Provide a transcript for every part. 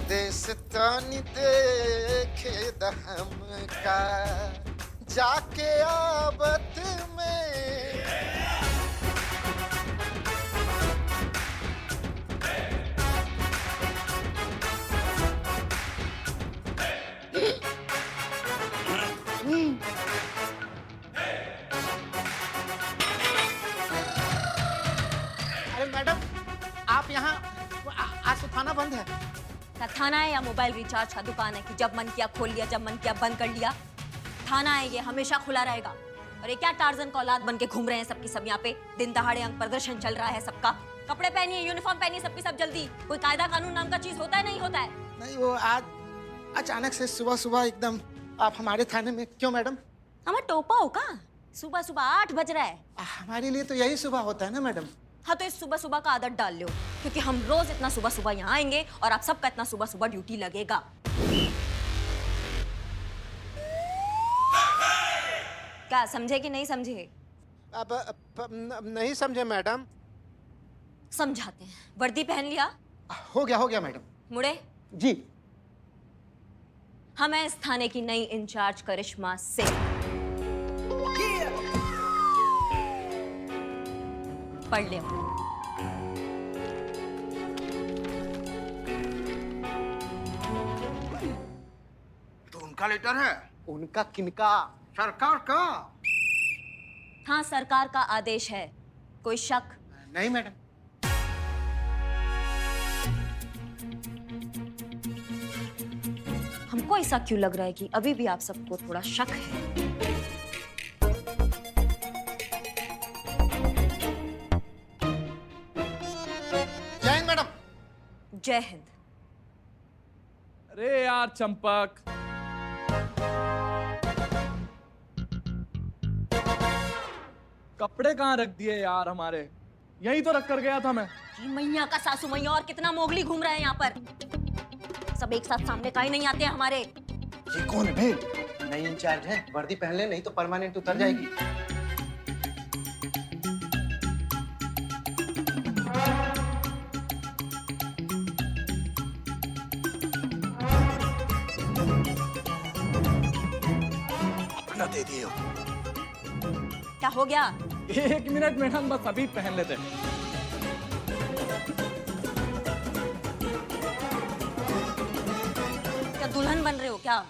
देशतानी देखे दहम का जाके आबत में। अरे मैडम, आप यहाँ आज तो थाना बंद है। क्या थाना है या मोबाइल रिचार्ज का दुकान है कि जब मन किया खोल लिया, जब मन किया बंद कर लिया? थाना है, ये हमेशा खुला रहेगा। और ये क्या टार्जन का औलाद बन के घूम रहे हैं सबकी सब यहाँ पे? दिन दहाड़े अंग प्रदर्शन चल रहा है सबका। कपड़े पहनिए, यूनिफॉर्म पहनिए सबकी सब जल्दी। कोई कायदा कानून नाम का चीज होता है नहीं होता है? नहीं, वो आज अचानक से सुबह सुबह एकदम आप हमारे थाने में क्यों मैडम? हमें टोपा हो का? सुबह सुबह 8 बज रहा है। हमारे लिए तो यही सुबह होता है ना मैडम। हाँ, तो इस सुबह सुबह का आदत डाल लो, क्योंकि हम रोज इतना सुबह सुबह यहाँ आएंगे और आप सबका इतना सुबह सुबह ड्यूटी लगेगा। क्या समझे कि नहीं समझे? अब नहीं समझे मैडम। समझाते हैं। वर्दी पहन लिया? हो गया मैडम। मुड़े जी। हमें इस थाने की नई इंचार्ज करिश्मा सिंह। पढ़ ले। तो उनका लेटर है? उनका किनका? सरकार का। हाँ, सरकार का आदेश है। कोई शक? नहीं मैडम। हमको ऐसा क्यों लग रहा है कि अभी भी आप सबको थोड़ा शक है? जय हिंद मैडम। जय हिंद। अरे यार चंपक, कपड़े कहाँ रख दिए यार हमारे? यहीं तो रख कर गया था मैं। जी मैया का सासू मैया और कितना मोगली घूम रहा है यहाँ पर। सब एक साथ सामने का ही नहीं आते हमारे। ये कौन है बे? नई इंचार्ज है, वर्दी पहन ले नहीं तो परमानेंट उतर जाएगी। अपना दे दिए हो। क्या हो गया? 1 मिनट मैडम, बस अभी पहन लेते। क्या दुल्हन बन रहे हो क्या?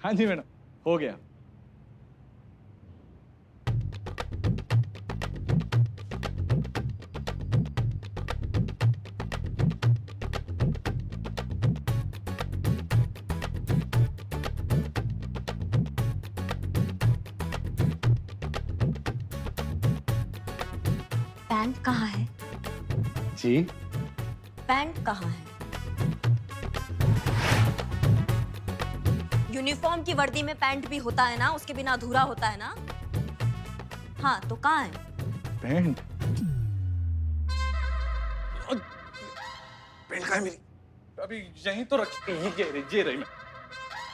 हाँ जी मैडम, हो गया। पैंट कहाँ है? जी? पैंट कहाँ है? यूनिफॉर्म की वर्दी में पैंट भी होता है ना, उसके बिना अधूरा होता है ना। हाँ, तो कहाँ है पैंट? पेन कहाँ है मेरी? अभी यहीं तो रखी। ये रही मैं।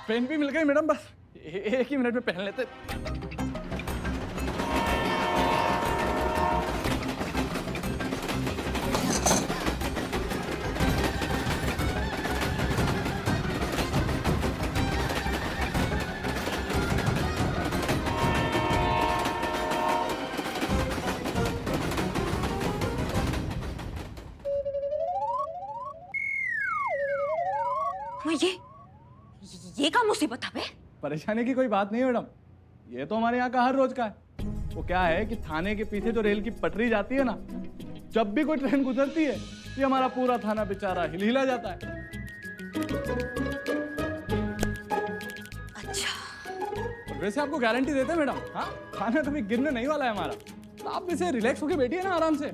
पेन भी मिल गई मैडम, बस 1 ही मिनट में पहन लेते। ये क्या मुसीबत है बे? परेशानी की कोई बात नहीं है मैडम, ये तो हमारे यहाँ का हर रोज का है। वो क्या है कि थाने के पीछे जो रेल की पटरी जाती है ना, जब भी कोई ट्रेन गुजरती है, ये हमारा पूरा थाना बेचारा हिला जाता है। अच्छा। वैसे आपको गारंटी देते हैं मैडम, हाँ, थाना कभी गिरने नहीं वाला है हमारा। तो आप वैसे रिलैक्स होके बैठिए ना आराम से।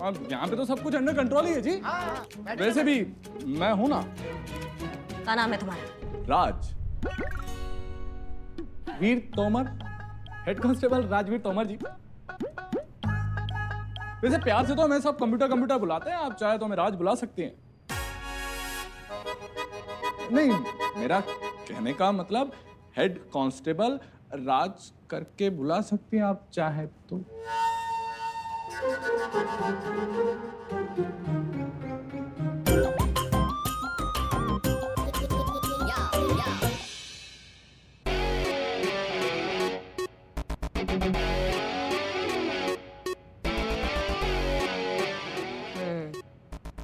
और यहाँ पे तो सब कुछ अंडर कंट्रोल ही है जी। वैसे भी मैं हूं ना। क्या नाम है तुम्हारा? राज वीर तोमर, हेड कांस्टेबल राजवीर तोमर जी। वैसे प्यार से तो हमें सब कंप्यूटर बुलाते हैं, आप चाहे तो हमें राज बुला सकती हैं। नहीं, मेरा कहने का मतलब हेड कांस्टेबल राज करके बुला सकती हैं आप चाहे तो।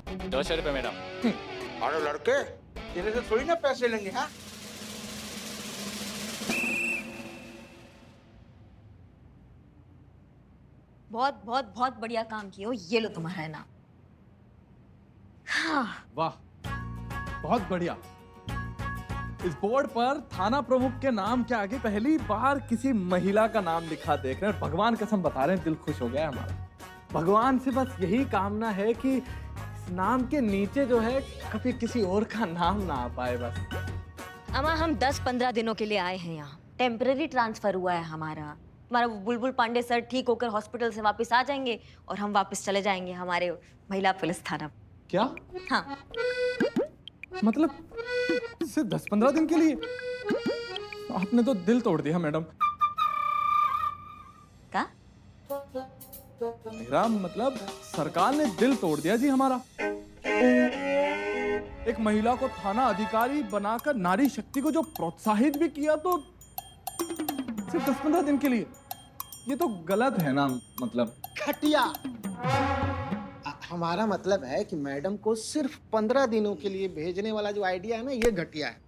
₹200 मैडम। अरे लड़के, तेरे से थोड़ी ना पैसे लेंगे, हाँ? बहुत बहुत बहुत बढ़िया काम किए हो, ये लो तुम्हारा इनाम। हाँ। वाह, बहुत बढ़िया। इस बोर्ड पर थाना प्रमुख के नाम के आगे पहली बार किसी महिला का नाम लिखा देख रहे हैं। भगवान कसम बता रहे हैं, दिल खुश हो गया है हमारा। भगवान से बस यही कामना है कि इस नाम के नीचे जो है कभी किसी और का नाम ना आ पाए बस। अमा, हम 10-15 दिनों के लिए आए हैं यहाँ। टेम्पररी ट्रांसफर हुआ है हमारा। हमारा बुलबुल पांडे सर ठीक होकर हॉस्पिटल से वापस आ जाएंगे और हम वापस चले जाएंगे हमारे महिला पुलिस थाना। क्या? हाँ। मतलब सिर्फ 10-15 दिन के लिए? आपने तो दिल तोड़ दिया मैडम। क्या? मेरा मतलब सरकार ने दिल तोड़ दिया जी हमारा। एक महिला को थाना अधिकारी बनाकर नारी शक्ति को जो प्रोत्साहित भी किया, तो सिर्फ 10-15 दिन के लिए? ये तो गलत है ना। मतलब घटिया। हमारा मतलब है कि मैडम को सिर्फ 15 दिनों के लिए भेजने वाला जो आइडिया है ना, ये घटिया है।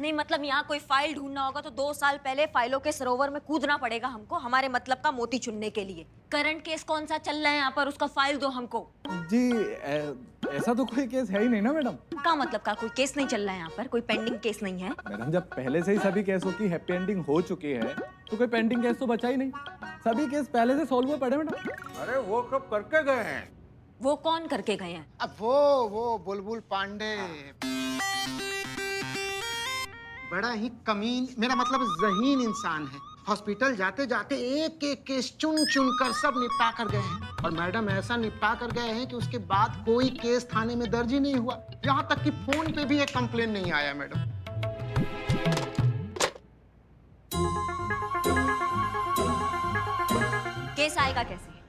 नहीं मतलब यहाँ कोई फाइल ढूंढना होगा तो 2 साल पहले फाइलों के सरोवर में कूदना पड़ेगा हमको, हमारे मतलब का मोती चुनने के लिए। करंट केस कौन सा चल रहा है यहाँ पर, उसका फाइल दो हमको। जी ऐसा तो कोई केस है ही नहीं ना मैडम। का मतलब का कोई केस नहीं चल रहा है यहाँ पर, कोई पेंडिंग केस नहीं है? मैडम, जब पहले से ही सभी केसों की हैप्पी एंडिंग हो चुकी है तो कोई पेंडिंग केस तो बचा ही नहीं। सभी केस पहले से सॉल्व हुए पड़े मैडम। अरे वो कब करके गए हैं? वो कौन करके गए हैं? अब वो बुलबुल पांडे बड़ा ही कमीन, मेरा मतलब ज़हीन इंसान है। हॉस्पिटल जाते जाते एक एक केस चुन चुन कर सब निपटा कर गए हैं। और मैडम ऐसा निपटा कर गए हैं कि उसके बाद कोई केस थाने में दर्ज ही नहीं हुआ। यहाँ तक कि फोन पे भी एक कंप्लेन नहीं आया मैडम। केस आएगा कैसे?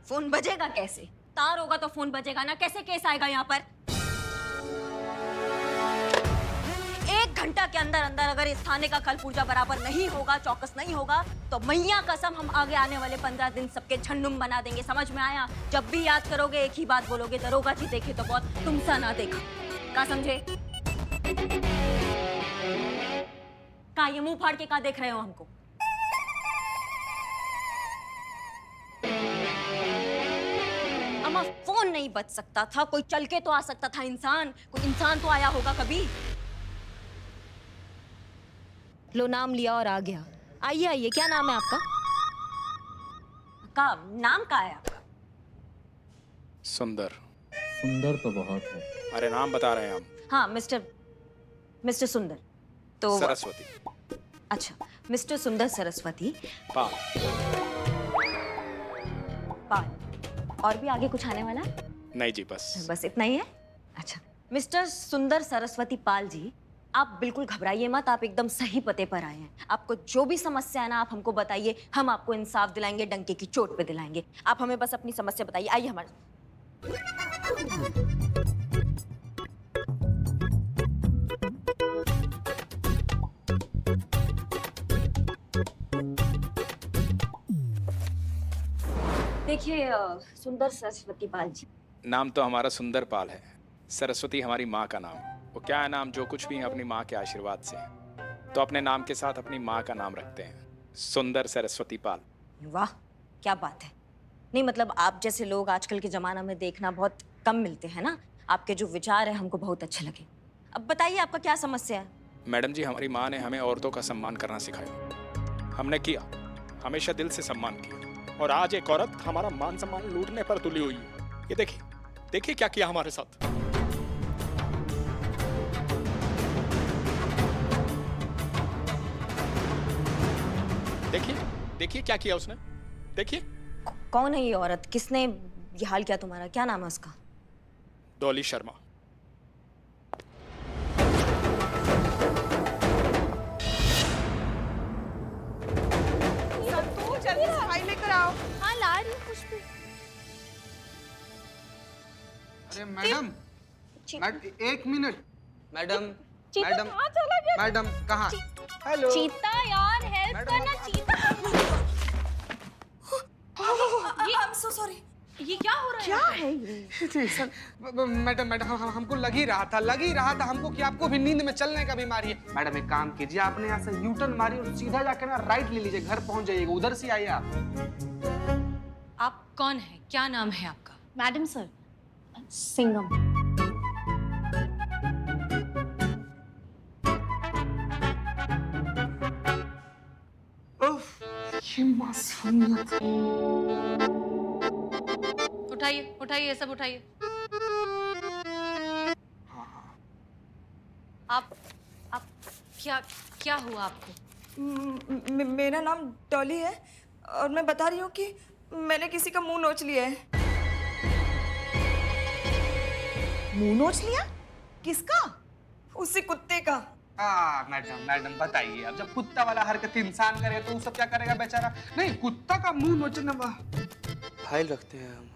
फोन बजेगा कैसे? तार होगा तो फोन बजेगा ना, कैसे केस आएगा यहाँ पर? 1 घंटा के अंदर अंदर अगर इस थाने का कल पुर्जा बराबर नहीं होगा, चौकस नहीं होगा, तो मैया कसम हम आगे आने वाले 15 दिन सबके झंडुम बना देंगे। समझ में आया? जब भी याद करोगे एक ही बात बोलोगे, दरोगा जी देखे तो बहुत, तुमसा ना देखा। का समझे? का ये मुंह फाड़ के का देख रहे हो हमको? अम्मा, फोन नहीं बच सकता था? कोई चल के तो आ सकता था इंसान, कोई इंसान तो आया होगा कभी। लो नाम लिया और आ गया। आइए आइए, क्या नाम है आपका? का नाम का है आपका? सुंदर। सुंदर तो बहुत है। अरे नाम बता रहे हैं हम। हाँ, मिस्टर सुंदर। तो सरस्वती। अच्छा, मिस्टर सुंदर सरस्वती पाल। पाल। और भी आगे कुछ आने वाला है? नहीं जी, बस इतना ही है। अच्छा, मिस्टर सुंदर सरस्वती पाल जी, आप बिल्कुल घबराइए मत, आप एकदम सही पते पर आए हैं। आपको जो भी समस्या है ना, आप हमको बताइए, हम आपको इंसाफ दिलाएंगे, डंके की चोट पे दिलाएंगे। आप हमें बस अपनी समस्या बताइए। आइए हमारे। देखिए सुंदर सरस्वती पाल जी, नाम तो हमारा सुंदर पाल है। सरस्वती हमारी माँ का नाम। वो क्या है नाम, जो कुछ भी है अपनी माँ के आशीर्वाद से, तो अपने नाम के साथ अपनी माँ का नाम रखते हैं, सुंदर सरस्वती पाल। वाह क्या बात है। नहीं मतलब आप जैसे लोग आजकल के जमाना में देखना बहुत कम मिलते हैं ना। आपके जो विचार है हमको बहुत अच्छे लगे। अब बताइए आपका क्या समस्या है? मैडम जी, हमारी माँ ने हमें औरतों का सम्मान करना सिखाया। हमने किया, हमेशा दिल से सम्मान किया, और आज एक औरत हमारा मान सम्मान लूटने पर तुली हुई है। ये देखिए, देखिए क्या किया हमारे साथ। देखिए, देखिए क्या किया उसने। देखिए। कौन है ये औरत? किसने ये हाल किया तुम्हारा? क्या नाम है उसका? डॉली शर्मा। संतू जल्दी सफाई लेकर आओ। हाँ ला रही हूँ कुछ भी। अरे मैडम, एक मिनट। मैडम चीता मैडम कहाँ चला गया? मैडम कहाँ? हेलो चीता यार हेल्प करना। जी सर। मैडम मैडम हमको लग ही रहा था हमको कि आपको भी नींद में चलने का बीमारी है। मैडम एक काम कीजिए, आपने यहाँ से यूटर्न मारी और सीधा जाकर ना राइट ले लीजिए, घर पहुंच जाइएगा, उधर से आइए आप। आप कौन है, क्या नाम है आपका? Madam sir, Singham. उफ, ये मासूमियत। उठाइए उठाइए, सब उठाइए। आप क्या क्या हुआ आपको? मेरा नाम डॉली है और मैं बता रही हूँ कि मैंने किसी का मुंह नोच लिया है। मुंह नोच लिया? किसका? उसी कुत्ते का। मैडम बताइए, अब जब कुत्ता वाला हरकत इंसान करे तो वो सब क्या करेगा बेचारा? नहीं, कुत्ता का मुंह नोचना। फाइल रखते हैं हम।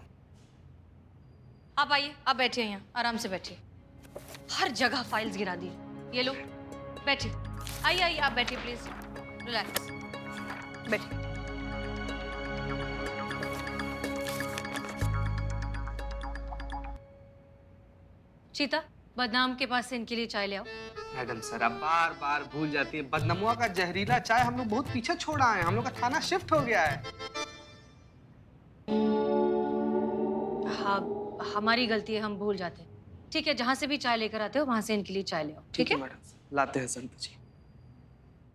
आप आइए, आप बैठिए यहाँ, आराम से बैठिए। हर जगह फाइल्स गिरा दी। ये लो, बैठिए। आइए आइए, आप बैठिए प्लीज, रिलैक्स, बैठिए। चीता, बदनाम के पास से इनके लिए चाय ले आओ। मैडम सर, आप बार बार भूल जाती है, बदनमुआ का जहरीला चाय हम लोग बहुत पीछे छोड़ा है, हम लोग का थाना शिफ्ट हो गया है। हाँ, हमारी गलती है, हम भूल जाते हैं। ठीक है, जहाँ से भी चाय लेकर आते हो वहां से इनके लिए चाय ले आओ। ठीक है मैडम, लाते हैं संत जी।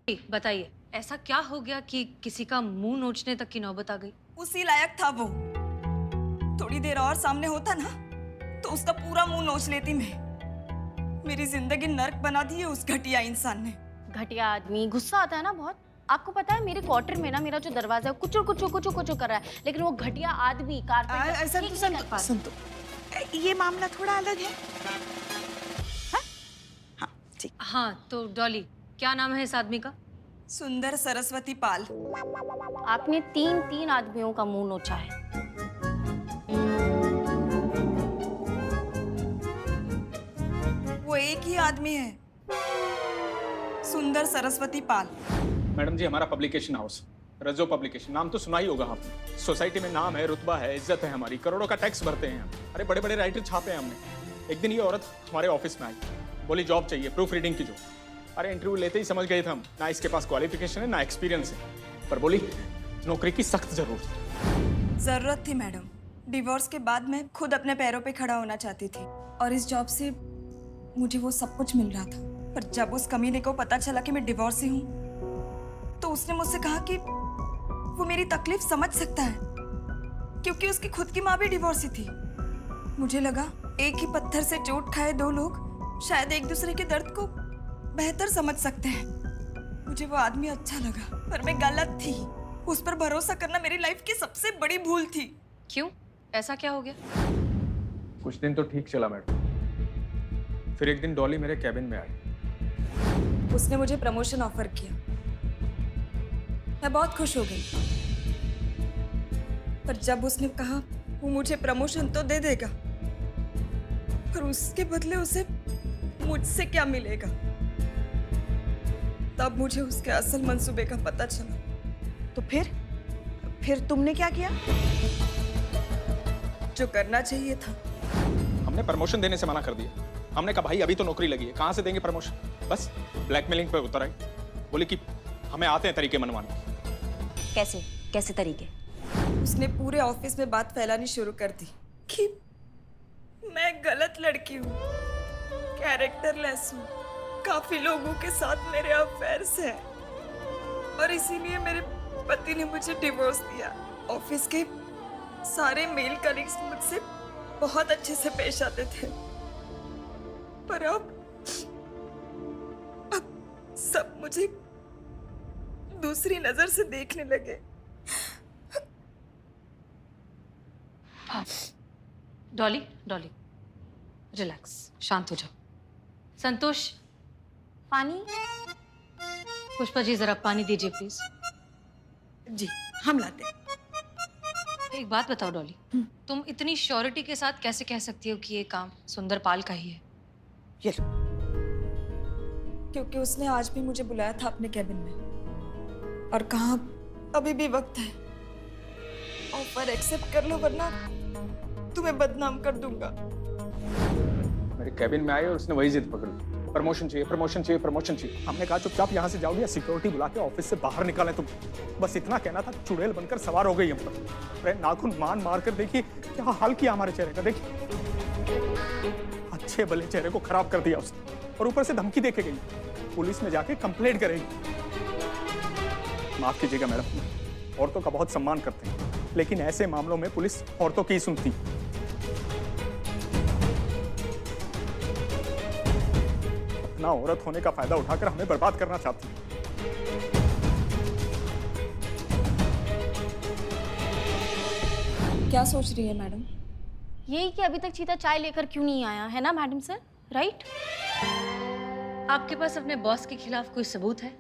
ठीक, बताइए ऐसा क्या हो गया कि किसी का मुंह नोचने तक की नौबत आ गई? उसी लायक था वो। थोड़ी देर और सामने होता ना तो उसका पूरा मुंह नोच लेती मैं। मेरी जिंदगी नर्क बना दी है उस घटिया इंसान ने। घटिया आदमी, गुस्सा आता है ना बहुत। आपको पता है मेरे क्वार्टर में ना मेरा जो दरवाजा है कुचुर कुचुर कुचुर कुचुर कर रहा है, लेकिन वो घटिया आदमी कारपेंटर संतो, ये मामला थोड़ा अलग है। हाँ ठीक। हाँ, तो डॉली, क्या नाम है इस आदमी का? सुंदर सरस्वती पाल। आपने 3 आदमियों का मुंह नोचा है। वो एक ही आदमी है, सुंदर सरस्वती पाल। मैडम जी, हमारा पब्लिकेशन हाउस रजो पब्लिकेशन, नाम तो सुना ही होगा आपने। सोसाइटी में नाम है, रुतबा है, इज्जत है हमारी, करोड़ों का टैक्स भरते हैं हम। अरे बड़े बड़े राइटर छापे हैं हमने। एक दिन ये औरत हमारे ऑफिस में आई, बोली जॉब चाहिए, प्रूफ रीडिंग की जॉब। अरे इंटरव्यू लेते ही समझ गए थे हम, ना इसके पास क्वालिफिकेशन है ना एक्सपीरियंस है, पर बोली नौकरी की सख्त जरूरत है। जरूरत थी मैडम। डिवोर्स के बाद मैं खुद अपने पैरों पे खड़ा होना चाहती थी और इस जॉब से मुझे वो सब कुछ मिल रहा था। पर जब उस कमीने को पता चला कि मैं डिवोर्सी हूँ तो उसने मुझसे कहा कि वो मेरी तकलीफ समझ सकता है, क्योंकि उसकी खुद की माँ भी डिवोर्सी थी। मुझे लगा एक ही पत्थर से चोट खाए दो लोग शायद एक दूसरे के दर्द को बेहतर समझ सकते हैं। मुझे वो आदमी अच्छा लगा, पर मैं गलत थी। उस पर भरोसा करना मेरी लाइफ की सबसे बड़ी भूल थी। क्यों, ऐसा क्या हो गया? कुछ दिन तो ठीक चला मैडम, फिर एक दिन डॉली मेरे कैबिन में आई। उसने मुझे प्रमोशन ऑफर किया। मैं बहुत खुश हो गई, पर जब उसने कहा वो मुझे प्रमोशन तो दे देगा, पर उसके बदले उसे मुझसे क्या मिलेगा, तब मुझे उसके असल मंसूबे का पता चला। तो फिर तुमने क्या किया? जो करना चाहिए था। हमने प्रमोशन देने से मना कर दिया। हमने कहा भाई अभी तो नौकरी लगी है, कहाँ से देंगे प्रमोशन? बस ब्लैकमेलिंग पे उतर आई, बोली कि हमें आते हैं तरीके मनवाने। कैसे कैसे तरीके? उसने पूरे ऑफिस में बात फैलानी शुरू कर दी कि मैं गलत लड़की हूँ, कैरेक्टरलेस हूँ, काफी लोगों के साथ मेरे अफेयर्स हैं और इसीलिए मेरे पति ने मुझे डिवोर्स दिया। ऑफिस के सारे मेल कलीग्स मुझसे बहुत अच्छे से पेश आते थे, पर अब सब मुझे दूसरी नजर से देखने लगे। डॉली, डॉली, रिलैक्स, शांत हो जाओ। संतोष, पानी? पुष्पा जी जरा पानी दीजिए प्लीज। जी हम लाते हैं। एक बात बताओ डॉली, तुम इतनी श्योरिटी के साथ कैसे कह सकती हो कि ये काम सुंदर पाल का ही है? ये लो। क्योंकि उसने आज भी मुझे बुलाया था अपने कैबिन में और कहा अभी भी वक्त है, ऑफर एक्सेप्ट कर लो वरना तुम्हें बदनाम कर दूंगा। मेरे कैबिन में आए और उसने वही जिद पकड़ ली, प्रमोशन चाहिए, प्रमोशन चाहिए, प्रमोशन चाहिए। हमने कहा चुपचाप यहाँ से जाओगे या सिक्योरिटी बुला के ऑफिस से बाहर निकालें तुम। बस इतना कहना था, चुड़ैल बनकर सवार हो गई हम पर। अरे नाखून मार कर देखिए क्या हाल किया हमारे चेहरे का, देखिए अच्छे भले चेहरे को खराब कर दिया उसने, और ऊपर से धमकी देके गई पुलिस में जाके कंप्लेंट करेगी। माफ कीजिएगा मैडम, औरतों का बहुत सम्मान करते हैं, लेकिन ऐसे मामलों में पुलिस औरतों की ही सुनती। अपना औरत होने का फायदा उठाकर हमें बर्बाद करना चाहती है। क्या सोच रही है मैडम? यही कि अभी तक चीता चाय लेकर क्यों नहीं आया है ना मैडम सर, राइट? आपके पास अपने बॉस के खिलाफ कोई सबूत है?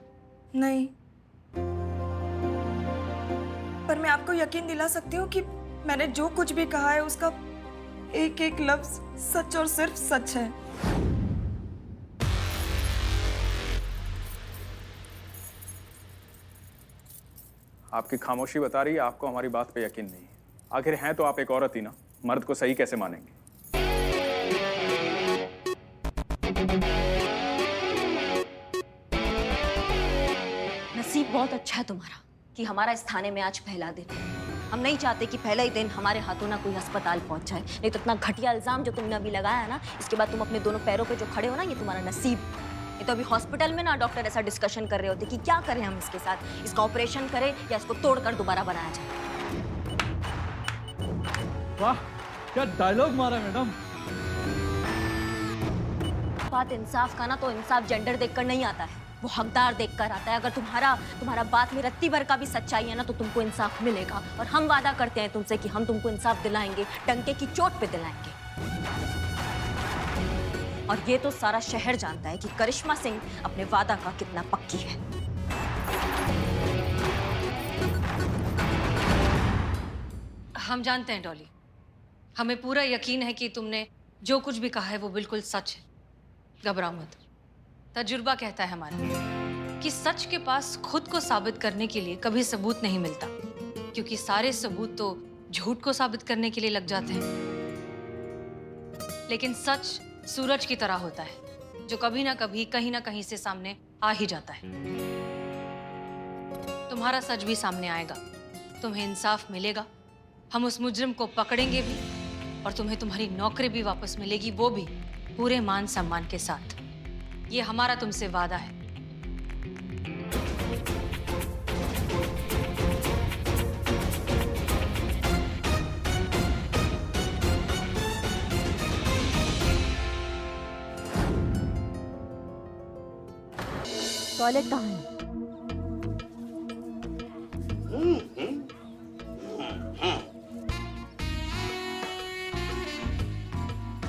नहीं, पर मैं आपको यकीन दिला सकती हूँ कि मैंने जो कुछ भी कहा है उसका एक एक लफ्ज सच और सिर्फ सच है। आपकी खामोशी बता रही है आपको हमारी बात पे यकीन नहीं है। आखिर हैं तो आप एक औरत ही ना, मर्द को सही कैसे मानेंगे? नसीब बहुत अच्छा है तुम्हारा कि हमारा इस थाने में आज पहला दिन है। हम नहीं चाहते कि पहला ही दिन हमारे हाथों ना कोई अस्पताल पहुंच जाए। नहीं तो इतना घटिया इल्जाम जो तुमने अभी लगाया है ना, इसके बाद तुम अपने दोनों पैरों पे जो खड़े हो ना, ये तुम्हारा नसीब। ये तो अभी हॉस्पिटल में ना डॉक्टर ऐसा डिस्कशन कर रहे होते कि क्या करें हम इसके साथ, इसका ऑपरेशन करें या इसको तोड़कर दोबारा बनाया जाए। वाह क्या डायलॉग मारा मैडम। बात इंसाफ का ना, तो इंसाफ जेंडर देखकर नहीं आता है, वो हकदार देखकर आता है। अगर तुम्हारा बात में रत्ती भर का भी सच्चाई है ना, तो तुमको इंसाफ मिलेगा। और हम वादा करते हैं तुमसे कि हम तुमको इंसाफ दिलाएंगे, डंके की चोट पे दिलाएंगे। और ये तो सारा शहर जानता है कि करिश्मा सिंह अपने वादा का कितना पक्की है। हम जानते हैं डॉली, हमें पूरा यकीन है कि तुमने जो कुछ भी कहा है वो बिल्कुल सच है। घबराओ मत। तजुर्बा कहता है हमारा कि सच के पास खुद को साबित करने के लिए कभी सबूत नहीं मिलता, क्योंकि सारे सबूत तो झूठ को साबित करने के लिए लग जाते हैं। लेकिन सच सूरज की तरह होता है, जो कभी ना कभी कहीं ना कहीं से सामने आ ही जाता है। तुम्हारा सच भी सामने आएगा, तुम्हें इंसाफ मिलेगा, हम उस मुजरिम को पकड़ेंगे भी, और तुम्हें तुम्हारी नौकरी भी वापस मिलेगी, वो भी पूरे मान सम्मान के साथ। ये हमारा तुमसे वादा है। टॉयलेट कहाँ है?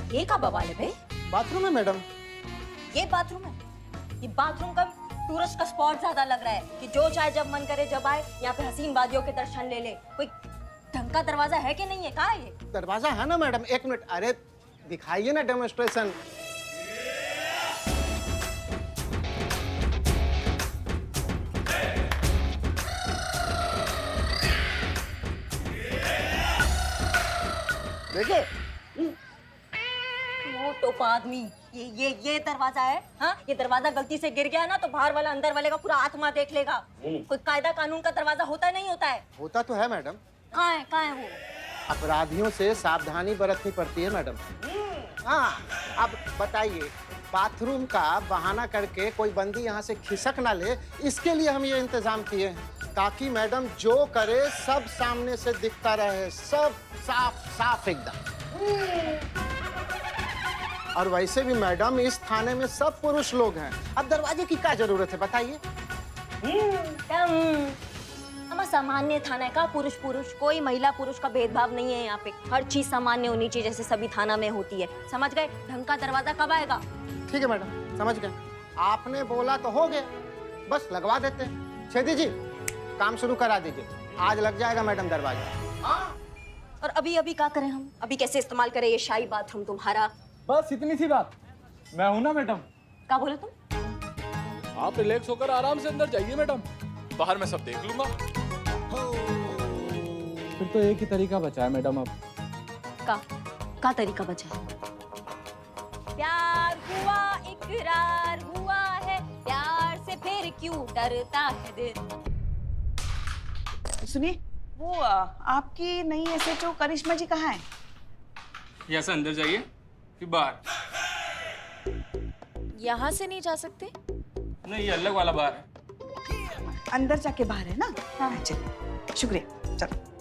ये का बवाल है भाई? बाथरूम है मैडम। ये बाथरूम है? ये बाथरूम का टूरिस्ट का स्पॉट ज्यादा लग रहा है कि जो चाहे जब मन करे जब आए यहाँ पे हसीन वादियों के दर्शन ले ले। कोई ढंग का दरवाजा है कि नहीं है? कहाँ है ये? दरवाजा है ना मैडम, एक मिनट, अरे दिखाइए ना डेमोन्स्ट्रेशन। देखिए वो टोपा आदमी, ये दरवाजा है? हाँ, ये दरवाजा गलती से गिर गया ना तो बाहर वाला अंदर वाले का पूरा आत्मा देख लेगा। कोई कायदा कानून का दरवाजा होता है नहीं होता है? होता तो है मैडम। कहाँ है वो? अपराधियों से सावधानी बरतनी पड़ती है मैडम। हाँ, अब बताइए, बाथरूम का बहाना करके कोई बंदी यहाँ से खिसक ना ले, इसके लिए हम ये इंतजाम किए हैं, ताकि मैडम जो करे सब सामने से दिखता रहे, सब साफ साफ एकदम। और वैसे भी मैडम इस थाने में सब पुरुष लोग हैं, अब दरवाजे की क्या जरूरत है बताइए? हम सामान्य थाना का पुरुष कोई महिला पुरुष का भेदभाव नहीं है यहाँ पे। हर चीज सामान्य होनी चाहिए जैसे सभी थाना में होती है। समझ गए? ढंग का दरवाजा कब आएगा? ठीक है मैडम, समझ गए। आपने बोला तो हो गया, बस लगवा देते हैं। छेदी जी, काम शुरू करा दीजिए, आज लग जाएगा मैडम दरवाजा। और अभी क्या करें हम? अभी कैसे इस्तेमाल करें ये शाही बाथरूम तुम्हारा? बस इतनी सी बात, मैं हूं ना मैडम। क्या बोले तुम? आप रिलैक्स होकर आराम से अंदर जाइए मैडम, बाहर मैं सब देख लूंगा। फिर तो एक ही तरीका बचा है मैडम अब। का? का तरीका बचा है। प्यार हुआ इकरार हुआ है, प्यार से फिर क्यों डरता है दिल। सुनिए, वो आपकी नई SHO करिश्मा जी कहाँ है? यहाँ से अंदर जाइए फिर बाहर। यहाँ से नहीं जा सकते? नहीं, ये अलग वाला बार है। अंदर जाके बाहर है ना? हाँ चलो, शुक्रिया, चलो।